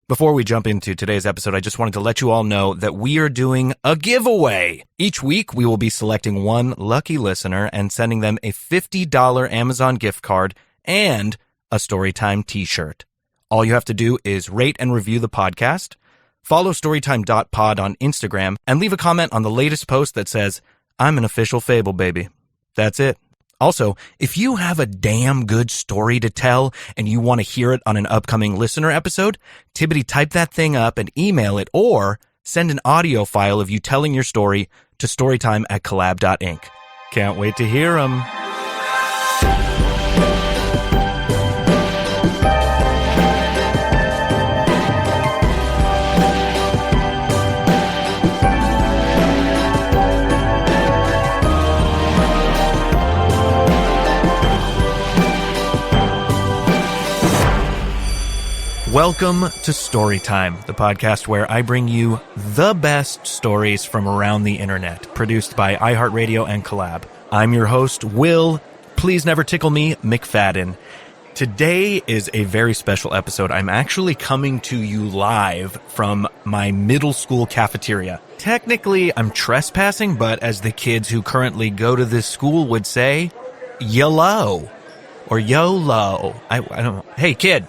Before we jump into today's episode, I just wanted to let you all know that we are doing a giveaway. Each week, we will be selecting one lucky listener and sending them a $50 Amazon gift card and a Storytime t-shirt. All you have to do is rate and review the podcast, follow storytime.pod on Instagram, and leave a comment on the latest post that says, "I'm an official Fable baby." That's it. Also, if you have a damn good story to tell and you want to hear it on an upcoming listener episode, Tibbity type that thing up and email it, or send an audio file of you telling your story to storytime@collab.inc. Can't wait to hear them. Welcome to Storytime, the podcast where I bring you the best stories from around the internet, produced by iHeartRadio and Collab. I'm your host, Will, please never tickle me, McFadden. Today is a very special episode. I'm actually coming to you live from my middle school cafeteria. Technically, I'm trespassing, but as the kids who currently go to this school would say, YOLO, or YOLO. I don't know. Hey, kid.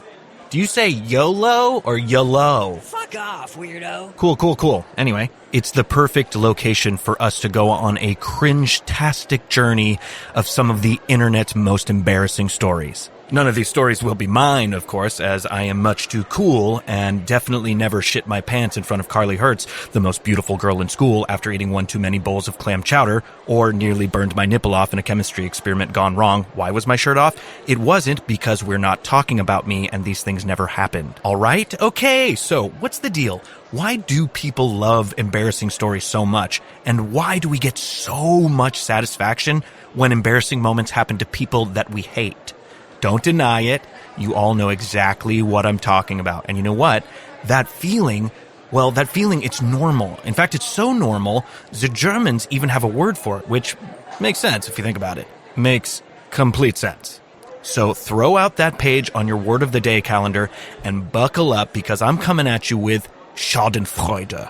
Do you say YOLO or YOLO? Fuck off, weirdo. Cool. Anyway, it's the perfect location for us to go on a cringe-tastic journey of some of the internet's most embarrassing stories. None of these stories will be mine, of course, as I am much too cool and definitely never shit my pants in front of Carly Hertz, the most beautiful girl in school, after eating one too many bowls of clam chowder, or nearly burned my nipple off in a chemistry experiment gone wrong. Why was my shirt off? It wasn't, because we're not talking about me and these things never happened. All right? Okay, so what's the deal? Why do people love embarrassing stories so much? And why do we get so much satisfaction when embarrassing moments happen to people that we hate? Don't deny it. You all know exactly what I'm talking about. And you know what? That feeling, it's normal. In fact, it's so normal, the Germans even have a word for it, which makes sense if you think about it. Makes complete sense. So throw out that page on your word of the day calendar and buckle up, because I'm coming at you with Schadenfreude.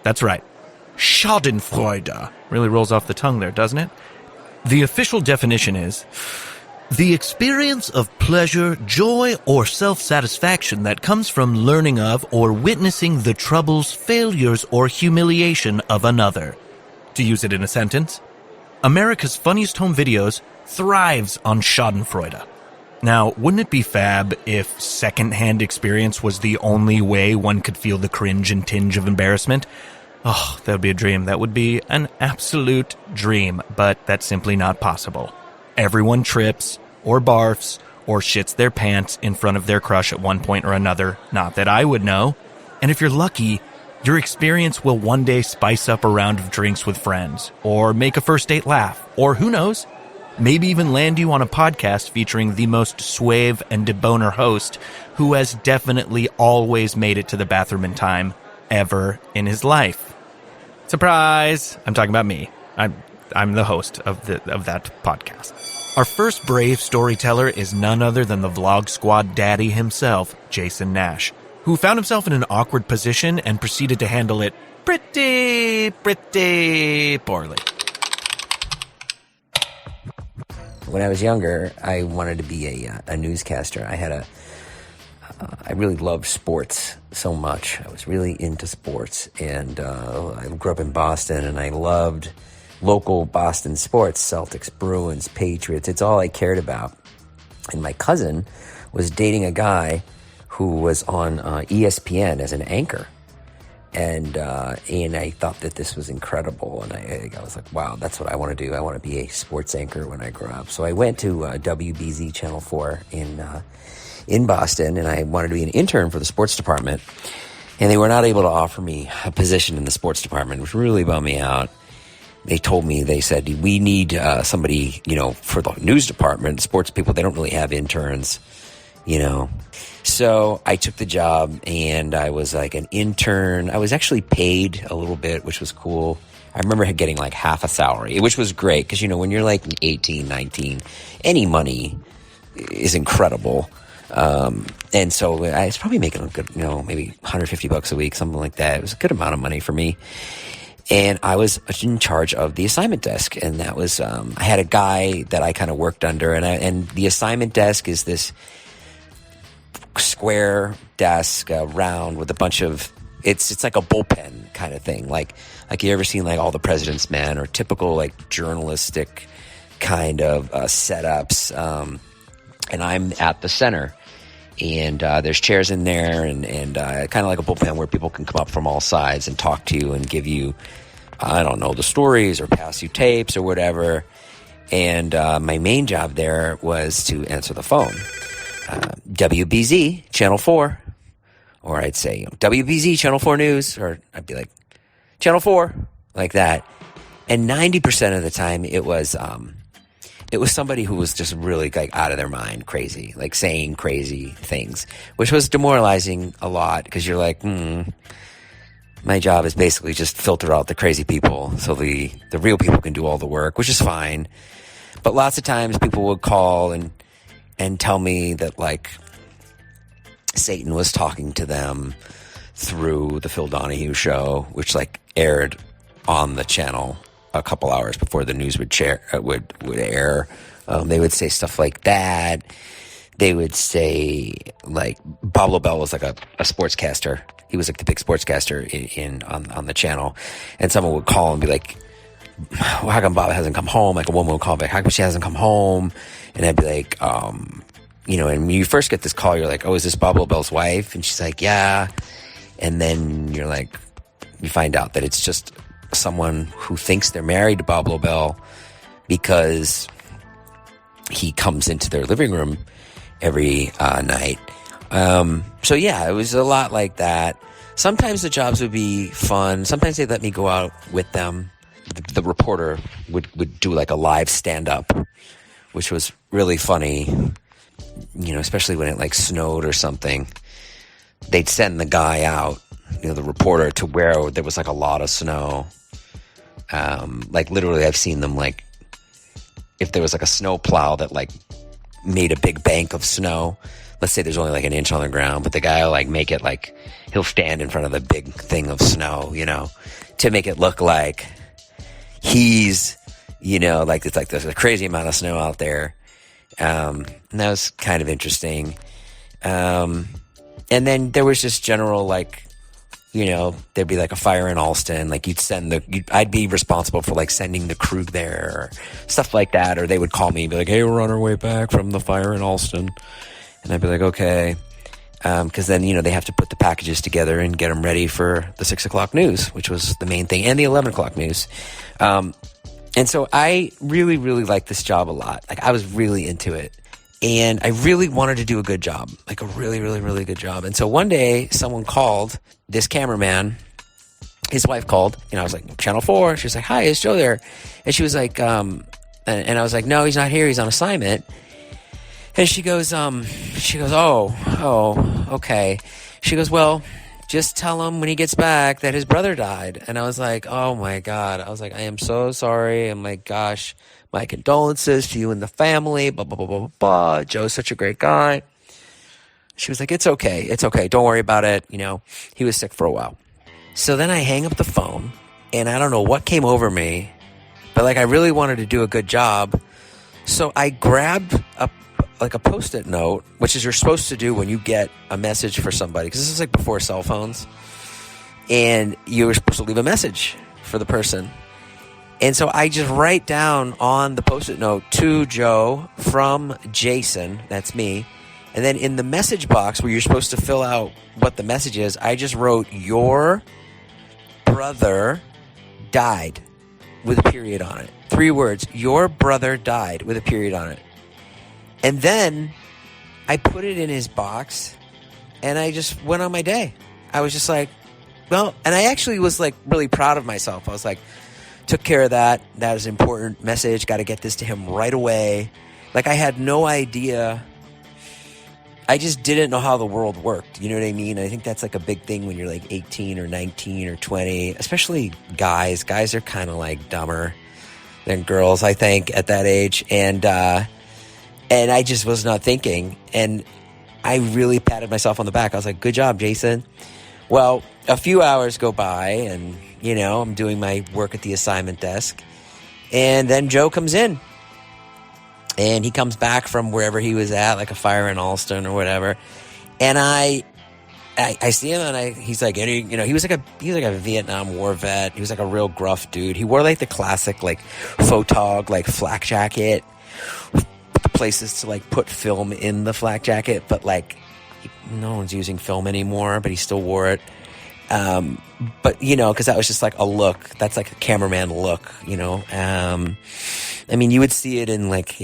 That's right. Schadenfreude. Really rolls off the tongue there, doesn't it? The official definition is the experience of pleasure, joy, or self-satisfaction that comes from learning of or witnessing the troubles, failures, or humiliation of another. To use it in a sentence, America's Funniest Home Videos thrives on Schadenfreude. Now, wouldn't it be fab if secondhand experience was the only way one could feel the cringe and tinge of embarrassment? Oh, that would be a dream. That would be an absolute dream, but that's simply not possible. Everyone trips, or barfs, or shits their pants in front of their crush at one point or another. Not that I would know. And if you're lucky, your experience will one day spice up a round of drinks with friends, or make a first date laugh, or who knows, maybe even land you on a podcast featuring the most suave and deboner host who has definitely always made it to the bathroom in time ever in his life. Surprise! I'm talking about me. I'm the host of that podcast. Our first brave storyteller is none other than the Vlog Squad daddy himself, Jason Nash, who found himself in an awkward position and proceeded to handle it pretty poorly. When I was younger, I wanted to be a newscaster. I really loved sports so much. I was really into sports, and I grew up in Boston, and I loved local Boston sports, Celtics, Bruins, Patriots. It's all I cared about. And my cousin was dating a guy who was on ESPN as an anchor. And I thought that this was incredible. And I was like, wow, that's what I want to do. I want to be a sports anchor when I grow up. So I went to WBZ Channel 4 in Boston, and I wanted to be an intern for the sports department. And they were not able to offer me a position in the sports department, which really bummed me out. They said, we need somebody, for the news department, sports people, they don't really have interns, So I took the job, and I was like an intern. I was actually paid a little bit, which was cool. I remember getting like half a salary, which was great because, when you're like 18, 19, any money is incredible. And so I was probably making a good, maybe $150 a week, something like that. It was a good amount of money for me. And I was in charge of the assignment desk. And that was, I had a guy that I kind of worked under, and the assignment desk is this square desk, round with a bunch of, it's like a bullpen kind of thing. Like you ever seen like All the President's Men, or typical like journalistic kind of setups. And I'm at the center, and there's chairs in there, and kind of like a bullpen where people can come up from all sides and talk to you and give you, I don't know, the stories or pass you tapes or whatever. And my main job there was to answer the phone. WBZ, Channel 4, or I'd say WBZ, Channel 4 News, or I'd be like, Channel 4, like that. And 90% of the time it was somebody who was just really like out of their mind, crazy, like saying crazy things, which was demoralizing a lot, because you're like, my job is basically just filter out the crazy people so the real people can do all the work, which is fine. But lots of times people would call and tell me that like Satan was talking to them through the Phil Donahue show, which like aired on the channel a couple hours before the news would air. They would say stuff like that. They would say like Bob Lobel was like a sportscaster. He was like the big sportscaster on the channel, and someone would call and be like, well, how come Bob hasn't come home? Like a woman would call back, how come she hasn't come home? And I'd be like, and when you first get this call, you're like, oh, is this Bob Lobel's wife? And she's like, yeah. And then you're like, you find out that it's just someone who thinks they're married to Bob Lobel because he comes into their living room every night. So yeah, it was a lot like that. Sometimes the jobs would be fun. Sometimes they'd let me go out with them. The reporter would do like a live stand-up, which was really funny, especially when it like snowed or something. They'd send the guy out, the reporter, to where there was like a lot of snow. Like literally I've seen them, like if there was like a snow plow that like made a big bank of snow, let's say there's only like an inch on the ground, but the guy will like make it like, he'll stand in front of the big thing of snow, to make it look like he's, like it's like there's a crazy amount of snow out there. And that was kind of interesting. And then there was just general, like, there'd be like a fire in Alston, like I'd be responsible for like sending the crew there or stuff like that. Or they would call me and be like, hey, we're on our way back from the fire in Alston. And I'd be like, okay. Cause then, they have to put the packages together and get them ready for the 6 o'clock news, which was the main thing, and the 11 o'clock news. And so I really, really liked this job a lot. Like I was really into it. And I really wanted to do a good job, like a really, really, really good job. And so one day someone called, this cameraman, his wife called, and I was like, Channel 4. She was like, hi, is Joe there? And she was like, and I was like, no, he's not here. He's on assignment. And she goes, oh, okay. She goes, well, just tell him when he gets back that his brother died. And I was like, oh my God. I was like, I am so sorry. I'm like, gosh, my condolences to you and the family, blah, blah, blah, blah, blah. Joe's such a great guy. She was like, it's okay. It's okay. Don't worry about it. He was sick for a while. So then I hang up the phone, and I don't know what came over me, but like I really wanted to do a good job. So I grabbed a Post-it note, which is you're supposed to do when you get a message for somebody, because this is like before cell phones, and you were supposed to leave a message for the person. And so I just write down on the Post-it note, to Joe from Jason, that's me. And then in the message box where you're supposed to fill out what the message is, I just wrote, your brother died, with a period on it. 3 words, your brother died, with a period on it. And then I put it in his box, and I just went on my day. I was just like, well, and I actually was like really proud of myself. I was like, took care of that. That was an important message. Got to get this to him right away. Like I had no idea. I just didn't know how the world worked. You know what I mean? I think that's like a big thing when you're like 18 or 19 or 20, especially guys. Guys are kind of like dumber than girls, I think, at that age. And I just was not thinking. And I really patted myself on the back. I was like, good job, Jason. Well, a few hours go by, and, I'm doing my work at the assignment desk. And then Joe comes in. And he comes back from wherever he was at, like a fire in Alston or whatever. And I see him, and he's like, he was like a Vietnam War vet. He was like a real gruff dude. He wore like the classic like photog like flak jacket, the places to like put film in the flak jacket, but like no one's using film anymore. But he still wore it. But because that was just like a look. That's like a cameraman look. I mean, you would see it in like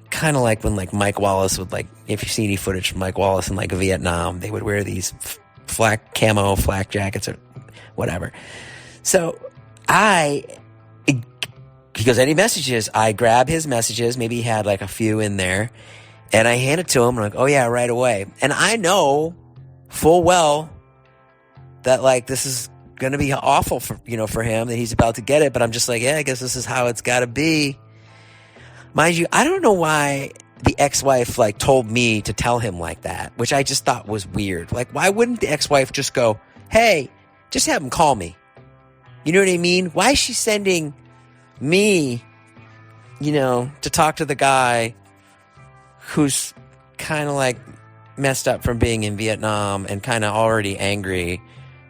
kind of like when like Mike Wallace would like, if you see any footage from Mike Wallace in like Vietnam, they would wear these flak jackets or whatever. So he goes, any messages? I grab his messages. Maybe he had like a few in there, and I hand it to him. I'm like, oh yeah, right away. And I know full well that like this is going to be awful for him, that he's about to get it. But I'm just like, yeah, I guess this is how it's got to be. Mind you, I don't know why the ex-wife like told me to tell him like that, which I just thought was weird. Like, why wouldn't the ex-wife just go, hey, just have him call me? You know what I mean? Why is she sending me, to talk to the guy who's kind of like messed up from being in Vietnam and kind of already angry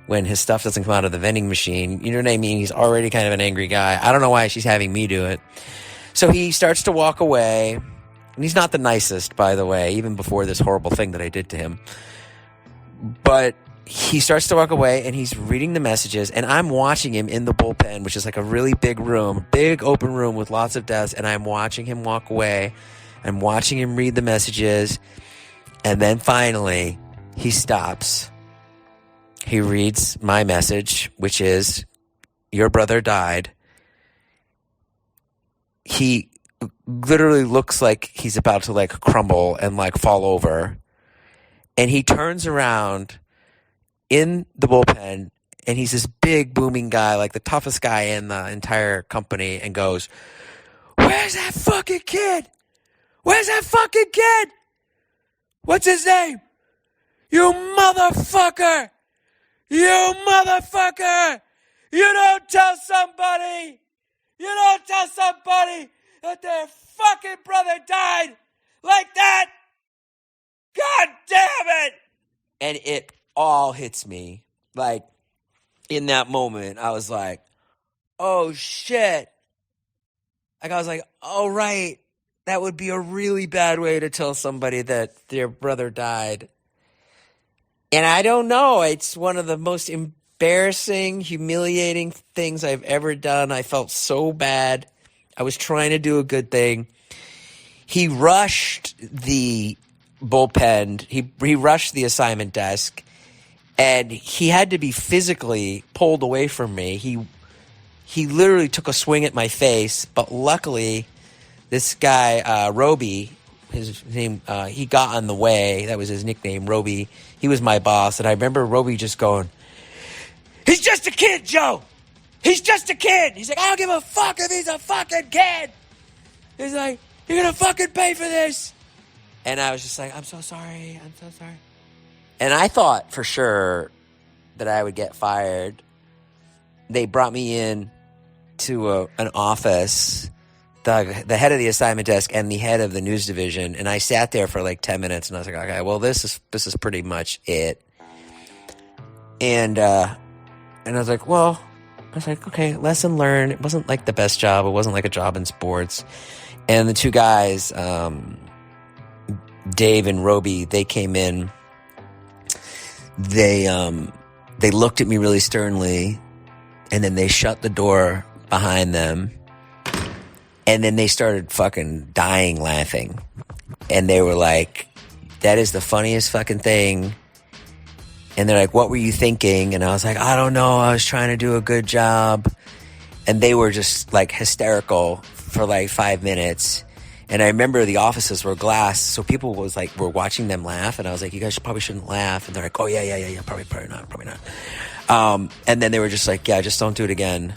when his stuff doesn't come out of the vending machine? You know what I mean? He's already kind of an angry guy. I don't know why she's having me do it. So he starts to walk away, and he's not the nicest, by the way, even before this horrible thing that I did to him. But he starts to walk away, and he's reading the messages, and I'm watching him in the bullpen, which is like a really big room, big open room with lots of desks, and I'm watching him walk away. I'm watching him read the messages, and then finally, he stops. He reads my message, which is, your brother died. He literally looks like he's about to like crumble and like fall over. And he turns around in the bullpen, and he's this big booming guy, like the toughest guy in the entire company, and goes, where's that fucking kid? Where's that fucking kid? What's his name? You motherfucker! You motherfucker! You don't tell somebody! You don't tell somebody that their fucking brother died like that! God damn it! And it all hits me. Like, in that moment, I was like, oh shit. Like, I was like, oh right. That would be a really bad way to tell somebody that their brother died. And I don't know. It's one of the most embarrassing, humiliating things I've ever done. I felt so bad. I was trying to do a good thing. He rushed the bullpen. He rushed the assignment desk, and he had to be physically pulled away from me. He literally took a swing at my face, but luckily this guy, Roby, his name, he got on the way. That was his nickname, Roby. He was my boss, and I remember Roby just going, he's just a kid, Joe. He's just a kid. He's like, I don't give a fuck if he's a fucking kid. He's like, you're going to fucking pay for this. And I was just like, I'm so sorry. I'm so sorry. And I thought for sure that I would get fired. They brought me in to an office, the head of the assignment desk and the head of the news division. And I sat there for like 10 minutes, and I was like, okay, well, this is pretty much it. And I was like, okay, lesson learned. It wasn't like the best job. It wasn't like a job in sports. And the two guys, Dave and Roby, they came in. They looked at me really sternly, and then they shut the door behind them. And then they started fucking dying laughing. And they were like, that is the funniest fucking thing. And they're like, what were you thinking? And I was like, I don't know. I was trying to do a good job. And they were just like hysterical for like 5 minutes. And I remember the offices were glass, so people were watching them laugh. And I was like, you guys probably shouldn't laugh. And they're like, oh yeah, probably not. And then they were just like, yeah, just don't do it again.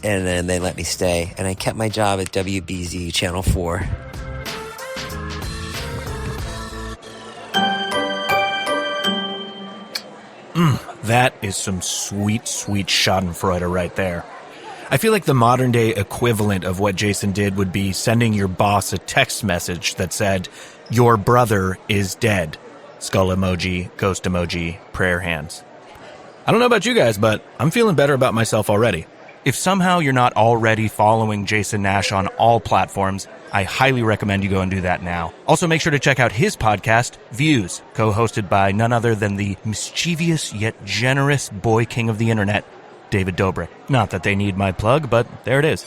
And then they let me stay. And I kept my job at WBZ Channel 4. That is some sweet, sweet schadenfreude right there. I feel like the modern day equivalent of what Jason did would be sending your boss a text message that said, "Your brother is dead." Skull emoji, ghost emoji, prayer hands. I don't know about you guys, but I'm feeling better about myself already. If somehow you're not already following Jason Nash on all platforms, I highly recommend you go and do that now. Also, make sure to check out his podcast, Views, co-hosted by none other than the mischievous yet generous boy king of the internet, David Dobrik. Not that they need my plug, but there it is.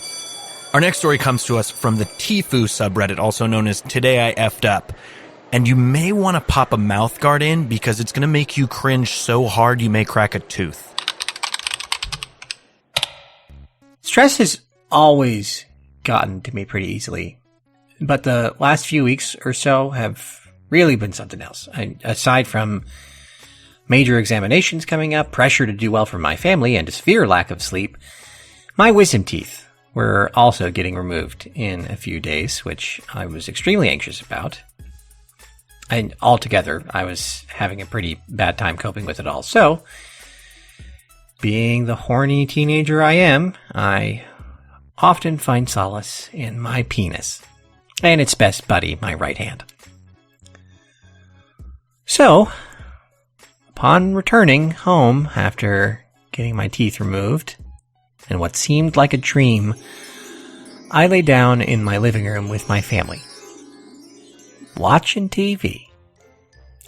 Our next story comes to us from the Tfue subreddit, also known as Today I Effed Up. And you may want to pop a mouthguard in because it's going to make you cringe so hard you may crack a tooth. Stress has always gotten to me pretty easily, but the last few weeks or so have really been something else. Aside from major examinations coming up, pressure to do well for my family, and a severe lack of sleep, my wisdom teeth were also getting removed in a few days, which I was extremely anxious about. And altogether, I was having a pretty bad time coping with it all. So, being the horny teenager I am, I often find solace in my penis and its best buddy, my right hand. So, upon returning home after getting my teeth removed, and what seemed like a dream, I lay down in my living room with my family, watching TV.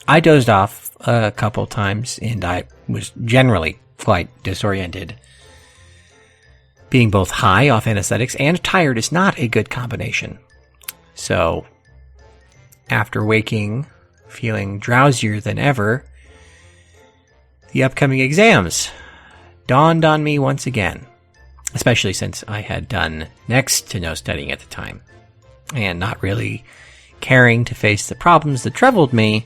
I dozed off a couple times, and I was generally quite disoriented. Being both high off anesthetics and tired is not a good combination. So, after waking, feeling drowsier than ever, the upcoming exams dawned on me once again, especially since I had done next to no studying at the time, and not really caring to face the problems that troubled me.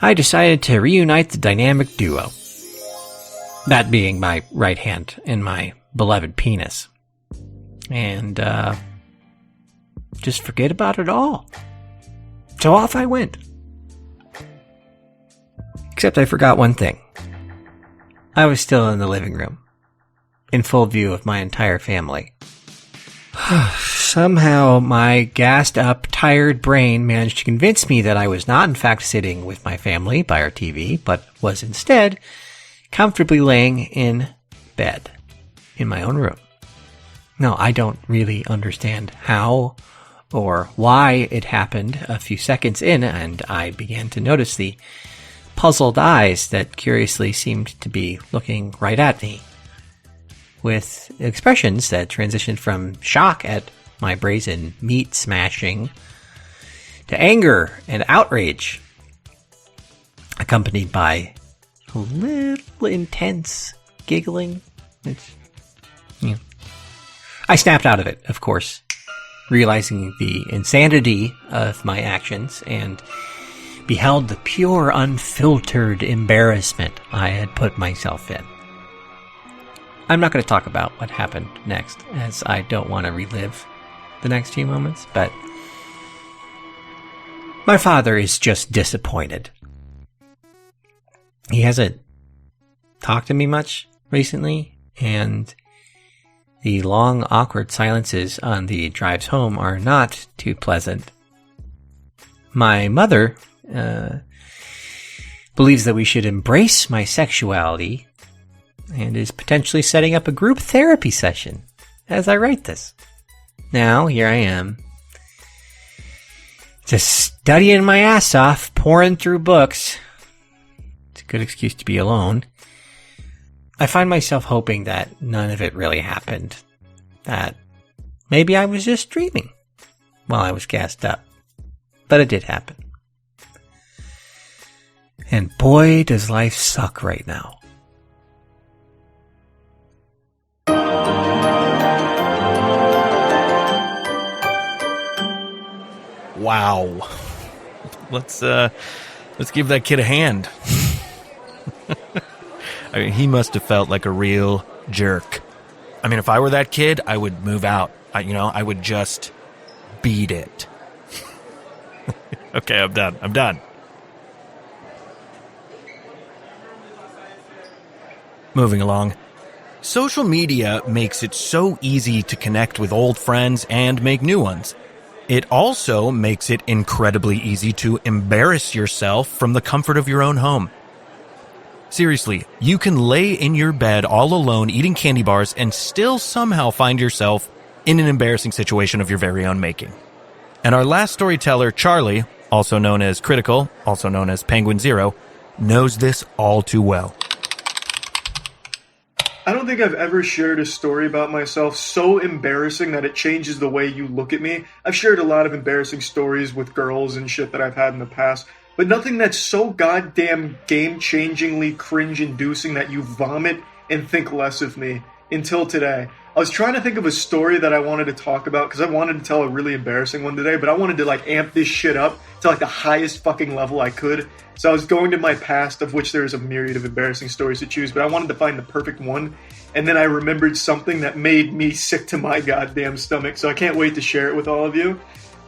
I decided to reunite the dynamic duo. That being my right hand and my beloved penis. And, just forget about it all. So off I went. Except I forgot one thing. I was still in the living room, in full view of my entire family. Somehow my gassed up, tired brain managed to convince me that I was not in fact sitting with my family by our TV, but was instead comfortably laying in bed in my own room. Now, I don't really understand how or why it happened a few seconds in, and I began to notice the puzzled eyes that curiously seemed to be looking right at me, with expressions that transitioned from shock at my brazen meat smashing to anger and outrage, accompanied by a little intense giggling. I snapped out of it, of course, realizing the insanity of my actions, and beheld the pure, unfiltered embarrassment I had put myself in. I'm not going to talk about what happened next, as I don't want to relive the next few moments, but my father is just disappointed. He hasn't talked to me much recently, and the long, awkward silences on the drives home are not too pleasant. My mother believes that we should embrace my sexuality and is potentially setting up a group therapy session as I write this. Now, here I am, just studying my ass off, pouring through books. It's a good excuse to be alone. I find myself hoping that none of it really happened. That maybe I was just dreaming while I was gassed up. But it did happen. And boy, does life suck right now. Wow. Let's give that kid a hand. I mean, he must have felt like a real jerk. I mean, if I were that kid, I would move out. I would just beat it. Okay, I'm done. Moving along. Social media makes it so easy to connect with old friends and make new ones. It also makes it incredibly easy to embarrass yourself from the comfort of your own home. Seriously, you can lay in your bed all alone eating candy bars and still somehow find yourself in an embarrassing situation of your very own making. And our last storyteller, Charlie, also known as Critical, also known as Penguin Zero, knows this all too well. I don't think I've ever shared a story about myself so embarrassing that it changes the way you look at me. I've shared a lot of embarrassing stories with girls and shit that I've had in the past, but nothing that's so goddamn game-changingly cringe-inducing that you vomit and think less of me until today. I was trying to think of a story that I wanted to talk about because I wanted to tell a really embarrassing one today, but I wanted to like amp this shit up to like the highest fucking level I could. So I was going to my past, of which there's a myriad of embarrassing stories to choose, but I wanted to find the perfect one. And then I remembered something that made me sick to my goddamn stomach. So I can't wait to share it with all of you.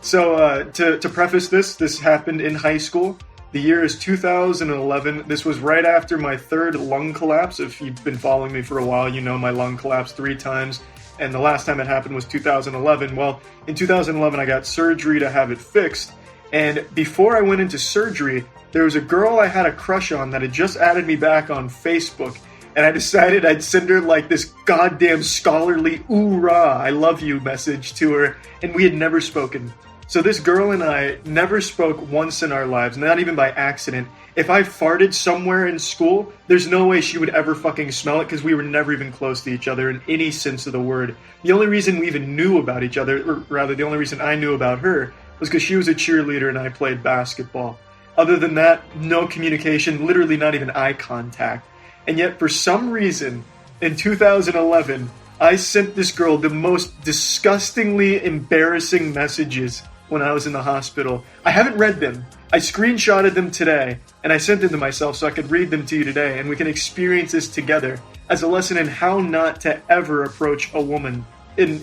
So to preface this happened in high school. The year is 2011. This was right after my third lung collapse. If you've been following me for a while, you know my lung collapsed 3 times. And the last time it happened was 2011. Well, in 2011, I got surgery to have it fixed. And before I went into surgery, there was a girl I had a crush on that had just added me back on Facebook. And I decided I'd send her like this goddamn scholarly "oorah, I love you" message to her. And we had never spoken. So this girl and I never spoke once in our lives, not even by accident. If I farted somewhere in school, there's no way she would ever fucking smell it because we were never even close to each other in any sense of the word. The only reason we even knew about each other, or rather the only reason I knew about her, was because she was a cheerleader and I played basketball. Other than that, no communication, literally not even eye contact. And yet for some reason, in 2011, I sent this girl the most disgustingly embarrassing messages when I was in the hospital. I haven't read them. I screenshotted them today, and I sent them to myself so I could read them to you today, and we can experience this together as a lesson in how not to ever approach a woman in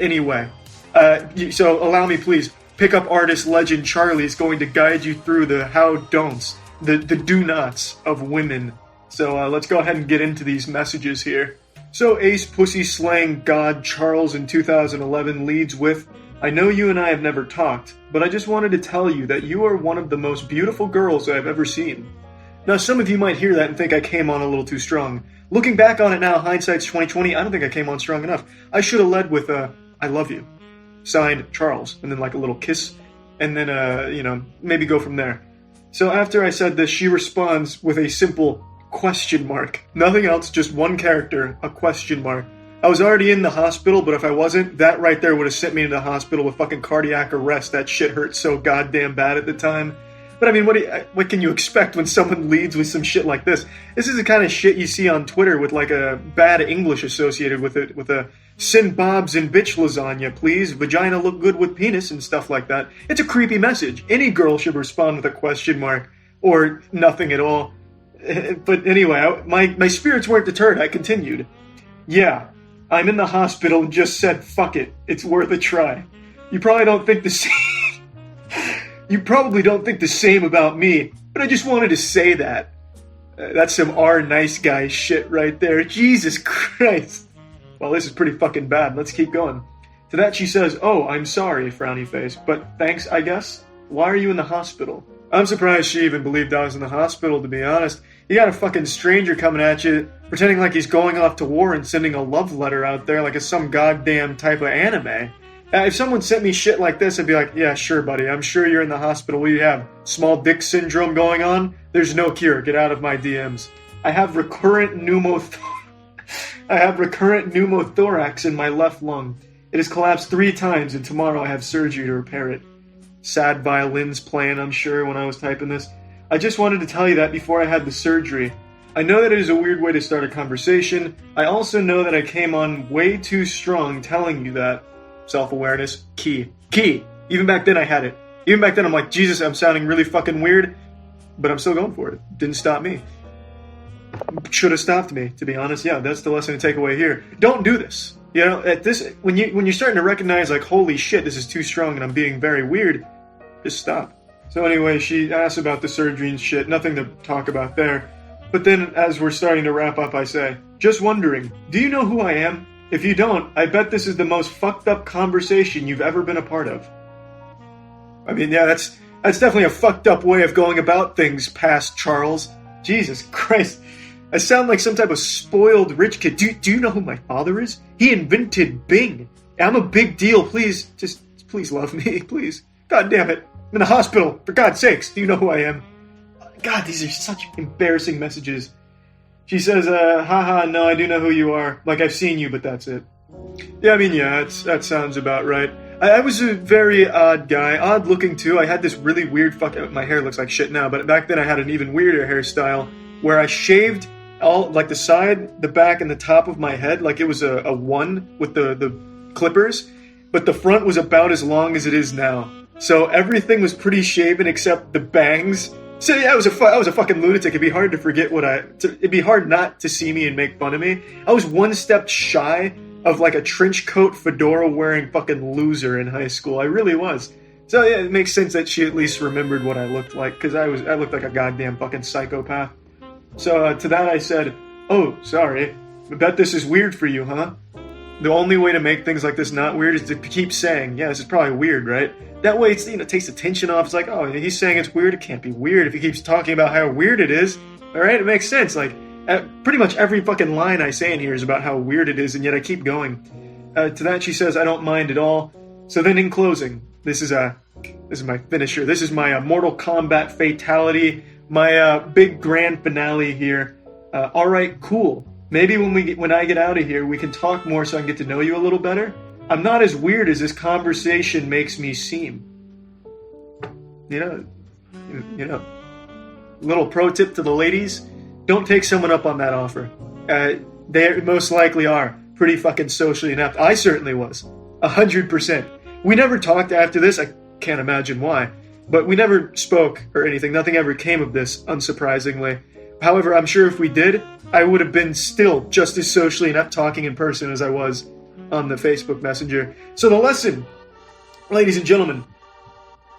any way. So allow me, please. Pickup artist legend Charlie is going to guide you through the how-don'ts, the do-nots of women. So let's go ahead and get into these messages here. So ace pussy slang god Charles in 2011 leads with, "I know you and I have never talked, but I just wanted to tell you that you are one of the most beautiful girls I have ever seen." Now, some of you might hear that and think I came on a little too strong. Looking back on it now, hindsight's 2020, I don't think I came on strong enough. I should have led with "I love you," signed Charles, and then like a little kiss, and then maybe go from there. So after I said this, she responds with a simple question mark. Nothing else, just one character, a question mark. I was already in the hospital, but if I wasn't, that right there would have sent me to the hospital with fucking cardiac arrest. That shit hurt so goddamn bad at the time. But I mean, what can you expect when someone leads with some shit like this? This is the kind of shit you see on Twitter with like a bad English associated with it, with a "send bobs and bitch lasagna, please, vagina look good with penis" and stuff like that. It's a creepy message. Any girl should respond with a question mark or nothing at all. But anyway, my spirits weren't deterred. I continued. "Yeah, I'm in the hospital and just said, fuck it. It's worth a try. You probably don't think the same. You probably don't think the same about me, but I just wanted to say that." That's some R nice guy shit right there. Jesus Christ. Well, this is pretty fucking bad. Let's keep going. To that she says, "Oh, I'm sorry," frowny face, "but thanks, I guess. Why are you in the hospital?" I'm surprised she even believed I was in the hospital, to be honest. You got a fucking stranger coming at you, pretending like he's going off to war and sending a love letter out there like it's some goddamn type of anime. If someone sent me shit like this, I'd be like, "Yeah, sure, buddy. I'm sure you're in the hospital. What do you have? Small dick syndrome going on? There's no cure. Get out of my DMs. I have recurrent pneumothorax in my left lung. It has collapsed 3 times, and tomorrow I have surgery to repair it." Sad violins playing, I'm sure, when I was typing this. "I just wanted to tell you that before I had the surgery. I know that it is a weird way to start a conversation. I also know that I came on way too strong telling you that. Self-awareness, key. Even back then I had it. Even back then I'm like, Jesus, I'm sounding really fucking weird, but I'm still going for it. Didn't stop me. Should have stopped me, to be honest. Yeah, that's the lesson to take away here. Don't do this. You know, at this, when you're starting to recognize, like, holy shit, this is too strong and I'm being very weird, just stop. So anyway, she asked about the surgery and shit. Nothing to talk about there. But then, as we're starting to wrap up, I say, just wondering, do you know who I am? If you don't, I bet this is the most fucked up conversation you've ever been a part of. I mean, yeah, that's definitely a fucked up way of going about things, past Charles. Jesus Christ. I sound like some type of spoiled rich kid. Do you know who my father is? He invented Bing. I'm a big deal. Please, please love me, please. God damn it. I'm in the hospital. For God's sakes, do you know who I am? God, these are such embarrassing messages. She says, haha, no, I do know who you are. Like, I've seen you, but that's it. Yeah, I mean, yeah, that sounds about right. I was a very odd guy. Odd looking, too. I had this really weird my hair looks like shit now, but back then I had an even weirder hairstyle where I shaved all, like, the side, the back, and the top of my head. Like, it was a one with the clippers, but the front was about as long as it is now. So everything was pretty shaven except the bangs. So yeah, I was a fucking lunatic. It'd be hard to forget it'd be hard not to see me and make fun of me. I was one step shy of like a trench coat fedora wearing fucking loser in high school. I really was. So yeah, it makes sense that she at least remembered what I looked like, because I looked like a goddamn fucking psychopath. So to that I said, oh, sorry. I bet this is weird for you, huh? The only way to make things like this not weird is to keep saying, yeah, this is probably weird, right? That way, it takes the tension off. It's like, oh, he's saying it's weird. It can't be weird if he keeps talking about how weird it is. All right, it makes sense. Like, pretty much every fucking line I say in here is about how weird it is, and yet I keep going. To that, she says, I don't mind at all. So then, in closing, this is my finisher. This is my Mortal Kombat fatality. My big grand finale here. All right, cool. Maybe when I get out of here, we can talk more so I can get to know you a little better. I'm not as weird as this conversation makes me seem. You know. Little pro tip to the ladies: don't take someone up on that offer. They most likely are pretty fucking socially inept. I certainly was, 100%. We never talked after this. I can't imagine why, but we never spoke or anything. Nothing ever came of this, unsurprisingly. However, I'm sure if we did, I would have been still just as socially inept talking in person as I was on the Facebook Messenger. So the lesson, ladies and gentlemen,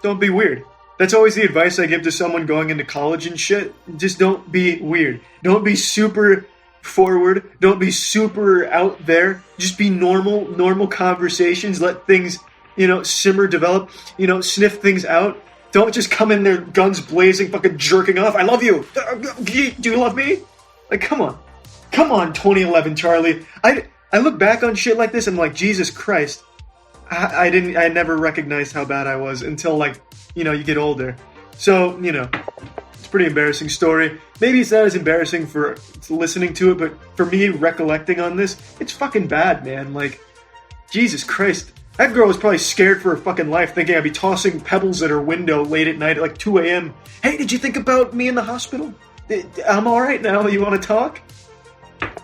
don't be weird. That's always the advice I give to someone going into college and shit. Just don't be weird. Don't be super forward. Don't be super out there. Just be normal conversations. Let things, simmer, develop, sniff things out. Don't just come in there guns blazing, fucking jerking off. I love you. Do you love me? Like, come on. Come on, 2011 Charlie. I look back on shit like this and I'm like, Jesus Christ. I never recognized how bad I was until you get older. So, it's a pretty embarrassing story. Maybe it's not as embarrassing for listening to it, but for me recollecting on this, it's fucking bad, man. Like, Jesus Christ. That girl was probably scared for her fucking life, thinking I'd be tossing pebbles at her window late at night at like 2 a.m. Hey, did you think about me in the hospital? I'm alright now. You want to talk?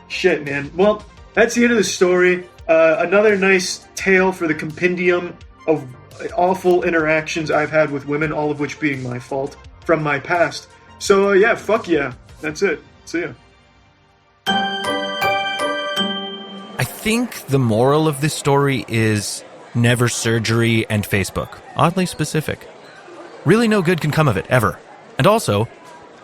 Shit, man. Well, that's the end of the story. Another nice tale for the compendium of awful interactions I've had with women, all of which being my fault from my past. So, yeah, fuck yeah. That's it. See ya. I think the moral of this story is never surgery and Facebook. Oddly specific. Really no good can come of it, ever. And also,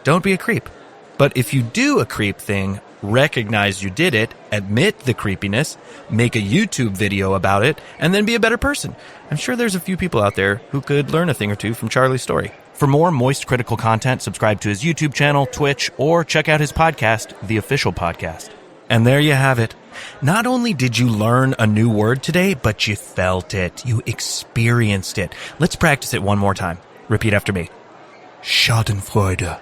don't be a creep. But if you do a creep thing, recognize you did it, admit the creepiness, make a YouTube video about it, and then be a better person. I'm sure there's a few people out there who could learn a thing or two from Charlie's story. For more moist critical content, subscribe to his YouTube channel, Twitch, or check out his podcast, The Official Podcast. And there you have it. Not only did you learn a new word today, but you felt it. You experienced it. Let's practice it one more time. Repeat after me. Schadenfreude.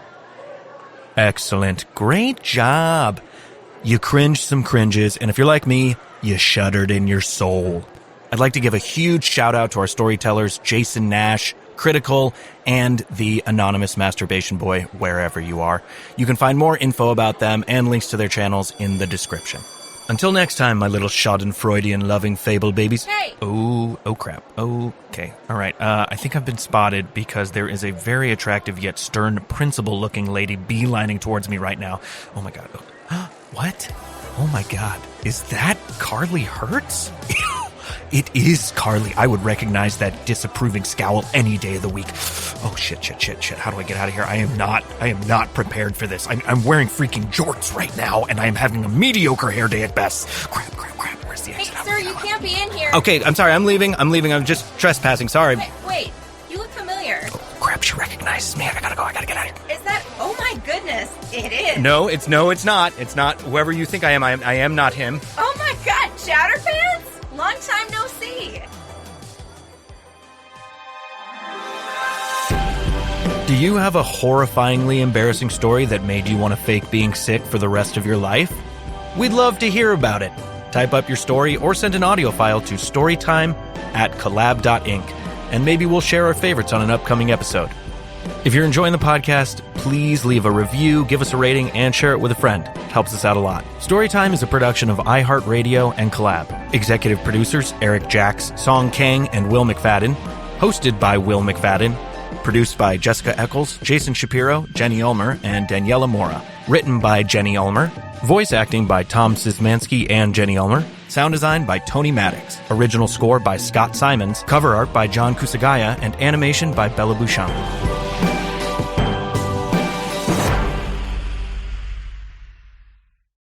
Excellent. Great job. You cringed some cringes, and if you're like me, you shuddered in your soul. I'd like to give a huge shout out to our storytellers, Jason Nash, Critical, and the Anonymous Masturbation Boy, wherever you are. You can find more info about them and links to their channels in the description. Until next time, my little Schadenfreudian loving fable babies. Hey! Oh crap. Okay. All right. I think I've been spotted because there is a very attractive yet stern principal-looking lady beelining towards me right now. Oh my god. What? Oh my god. Is that Carly Hertz? It is Carly. I would recognize that disapproving scowl any day of the week. Oh, shit. How do I get out of here? I am not prepared for this. I'm wearing freaking jorts right now, and I am having a mediocre hair day at best. Crap. Where's the exit? Hey, sir, you can't be in here. Okay, I'm sorry. I'm leaving. I'm just trespassing. Sorry. Wait. You look familiar. Oh, crap. She recognizes me. I gotta go. I gotta get out of here. Is that... Oh, my goodness. It is. No, it's not. It's not whoever you think I am. I am not him. Oh, my God. Chowder Pants? Long time no see. Do you have a horrifyingly embarrassing story that made you want to fake being sick for the rest of your life? We'd love to hear about it. Type up your story or send an audio file to storytime@collab.inc, and maybe we'll share our favorites on an upcoming episode. If you're enjoying the podcast, please leave a review, give us a rating, and share it with a friend. It helps us out a lot. Storytime is a production of iHeartRadio and Collab. Executive producers Eric Jacks, Song Kang, and Will McFadden. Hosted by Will McFadden. Produced by Jessica Eccles, Jason Shapiro, Jenny Ulmer, and Daniela Mora. Written by Jenny Ulmer. Voice acting by Tom Szymanski and Jenny Ulmer. Sound design by Tony Maddox. Original score by Scott Simons. Cover art by John Kusagaya. And animation by Bella Bouchon.